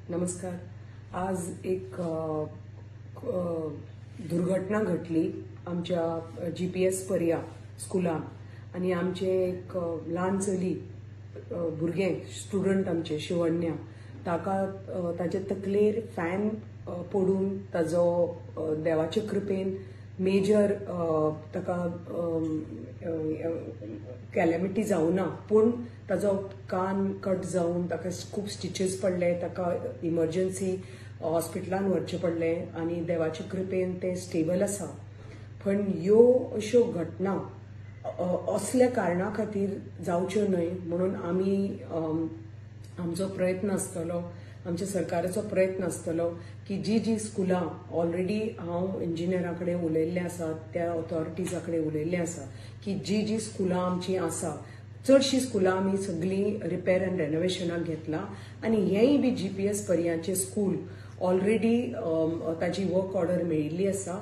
नमस्कार. आज एक दुर्घटना घडली आमच्या जीपीएस पर्या स्कुलान आणि आमचे एक ल्हान चली भुरगें स्टुडंट आमचे शिवण्या ताका ताचे तकलेर फॅन पडून ताजो देवाचे कृपेन मेजर ताका कॅलेमिटी जावना पूण ताजो कान कट जावन ताका खूब स्टिचेस पडले. ताका इमर्जन्सी हॉस्पिटलान व्हरचें पडलें आनी देवाचे कृपेन ते स्टेबल आसा. पण ह्यो अश्यो घटना असल्या कारणां खातीर जावच्यो न्हय म्हणून आमी आमचो प्रयत्न आसतलो, आमच्या सरकाराचो प्रयत्न आसतलो की जी स्कुलां ऑलरेडी हांव इंजिनियरा कडेन उलयल्लें आसा, त्या ऑथॉरिटीजा कडेन उलयल्लें आसा की जी स्कुलां आमची आसा चडशीं स्कुलां आमी सगळीं रिपेर एंड रेनोवेशनाक घेतलां आनी हेंय बी जीपीएस पर्याचें स्कूल ऑलरेडी ताची वर्क ऑर्डर मेळिल्ली आसा.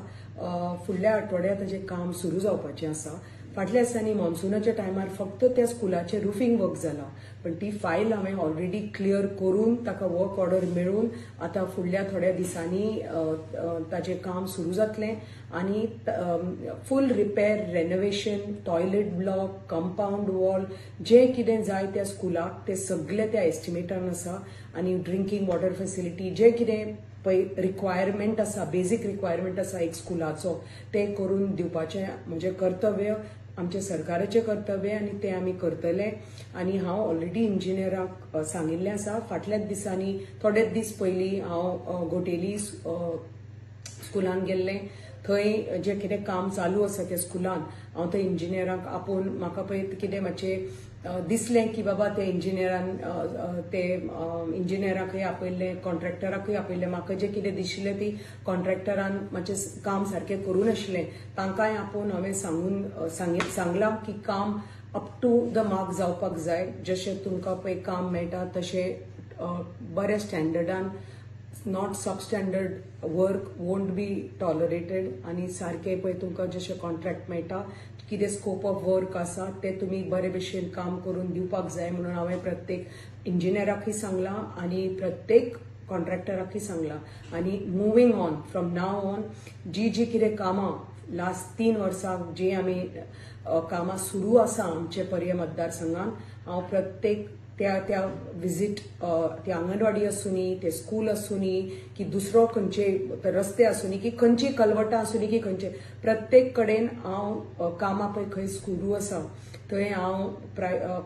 फुडल्या आठवड्यात ताचें काम सुरू जावपाचें आसा. फाटल्या दिसांनी मॉन्सूनाच्या टायमार फक्त त्या स्कुलाचें रुफींग वर्क जालां, पण ती फायल हांवें ऑलरेडी क्लियर करून ताका वर्क ऑर्डर मेळून आतां फुडल्या थोड्या दिसांनी ताचें काम सुरू जातलें आनी full repair renovation, toilet block, compound wall जें कितें जाय त्या स्कुलाक तें सगळें त्या एस्टिमेटान आसा आनी ड्रिंकींग वॉटर फॅसिलिटी जें कितें पळय रिक्वायरमेंट आसा, बेजीक रिक्वायरमेंट आसा एक स्कुलाचो तें करून दिवपाचें म्हणजे कर्तव्य आमचे सरकाराचें कर्तव्य आनी तें आमी करतले. आनी हांव ऑलरेडी इंजिनियराक सांगिल्लें आसा. फाटल्याच दिसांनी थोडेच दीस पयलीं हांव घोटेली स्कुलान गेल्लें. थंय जें कितें काम चालू आसा त्या स्कुलान हांव थंय इंजिनियराक आपोवन म्हाका पळय कितें मातशें दिसलें की बाबा ते इंजिनियराकय आपयल्लें, कॉन्ट्रॅक्टराकूय आपयल्लें. म्हाका जें कितें दिशिल्लें ती कॉन्ट्रॅक्टरान मातशें काम सारकें करूं नाशिल्लें. तांकांय आपोवन हांवें सांगलां की काम अप टू द मार्क जावपाक जाय. जशें तुमकां पळय काम मेळटा तशें बऱ्या स्टँडर्डान, not substandard work won't be tolerated आनी सारकें पळय तुमकां जशें कॉन्ट्रॅक्ट मेळटा, कितें स्कोप ऑफ वर्क आसा तें तुमी बरे भशेन काम करून दिवपाक जाय म्हणून हांवें प्रत्येक इंजिनियराकय सांगलां आनी प्रत्येक कॉन्ट्रॅक्टराकय सांगलां. आनी moving on from now on जी कितें कामां लास्ट 3 वर्सां जी आमी कामां सुरू आसा आमचे पर्या मतदारसंघान, हांव प्रत्येक त्या विजीट त्या अंगणवाडी आसूनी, ते स्कूल आसूनी की दुसरो खंयचे रस्ते आसूनी की खंयची कलवटां आसूनी की खंयचे प्रत्येक कडेन हांव कामां पळय खंय सुरू आसा थंय हांव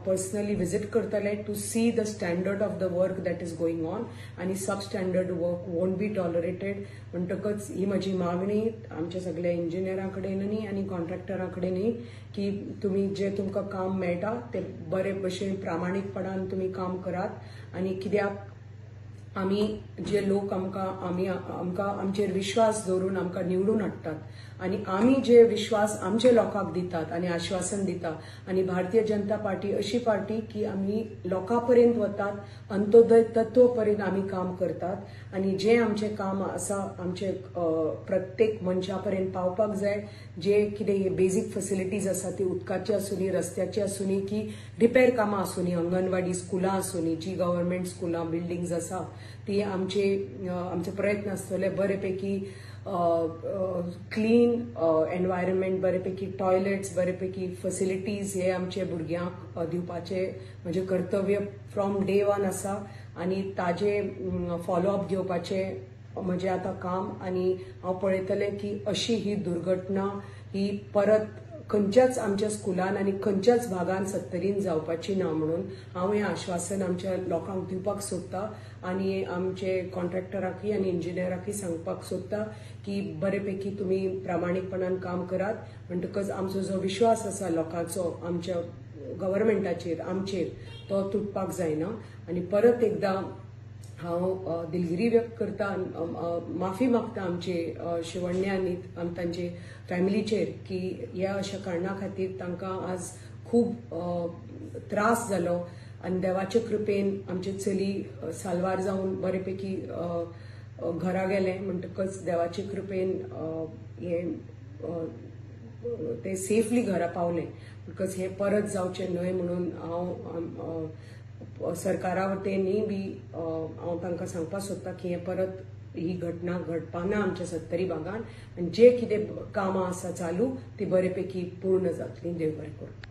पर्सनली विजीट करतलें to see the standard of the work that is going on आनी substandard work won't be tolerated. म्हणटकच ही म्हजी मागणी आमच्या सगळ्या इंजिनियरां कडेनय आनी कॉन्ट्रॅक्टरां कडेनय की तुमी जे तुमकां काम मेळटा ते बरे भशेन प्रामाणीकपणान तुमी काम करात. आनी कित्याक आमी जे लोक आमकां आमचेर विश्वास दवरून आमकां निवडून हाडटात आनी आमी जे विश्वास आमच्या लोकांक दितात आनी आश्वासन दितात आनी भारतीय जनता पार्टी अशी पार्टी की आमी लोकां पर्यंत वतात, अंत्योदय तत्व पर्यंत आमी काम करतात आनी जे आमचें काम आसा आमचे प्रत्येक मनशा पर्यंत पावपाक जाय. जे कितें हे बेजीक फॅसिलिटीज आसा ती उदकाची आसूनी, रस्त्याची आसूनी की रिपेर कामां आसूनी, अंगणवाडी स्कुलां आसूनी, जी गव्हर्मेंट स्कुलां बिल्डिंग्स आसा ती आमचे प्रयत्न आसतले बरेपैकी क्लीन एनवायरमेंट, बरेपैकी टॉयलेट्स, बरेपैकी फॅसिलिटीज हे आमचे भुरग्यांक दिवपाचे म्हजें कर्तव्य फ्रॉम डे 1 आसा आनी ताजे फॉलोअप घेवपाचे म्हजें आतां काम. आनी हांव पळयतलें की अशी ही दुर्घटना ही परत खंयच्याच आमच्या स्कुलान आनी खंयच्याच भागान सत्तरीन जावपाची ना म्हणून हांव हें आश्वासन आमच्या लोकांक दिवपाक सोदतां आनी आमचे कॉन्ट्रॅक्टराकय आनी इंजिनियराकय सांगपाक सोदतां की बरेपैकी तुमी प्रामाणीकपणान काम करात. म्हणटकच आमचो जो विश्वास आसा लोकांचो आमच्या गव्हर्मेंटाचेर आमचेर तो तुटपाक जायना. आनी परत एकदां हांव दिलगिरी व्यक्त करता, माफी मागता आमचे शिवण्या आनी तांचे फॅमिलीचेर की ह्या अशा कारणां खातीर तांकां आज खूब त्रास जालो आनी देवाचे कृपेन आमचे चली साल्वार जावन बरेपैकी घरा गेलें. म्हणटकच देवाचे कृपेन ते सेफली घरा पावले. म्हणटकच हें परत जावचें न्हय म्हणून हांव सरकारा वटेनय बी हांव तांकां सांगपाक सोदतां की हें परत ही घटना घडपाना आमच्या सत्तरी भागान, आनी जे कितें कामां आसा चालू ती बरेपैकी पूर्ण जातली. देव बरें करूं.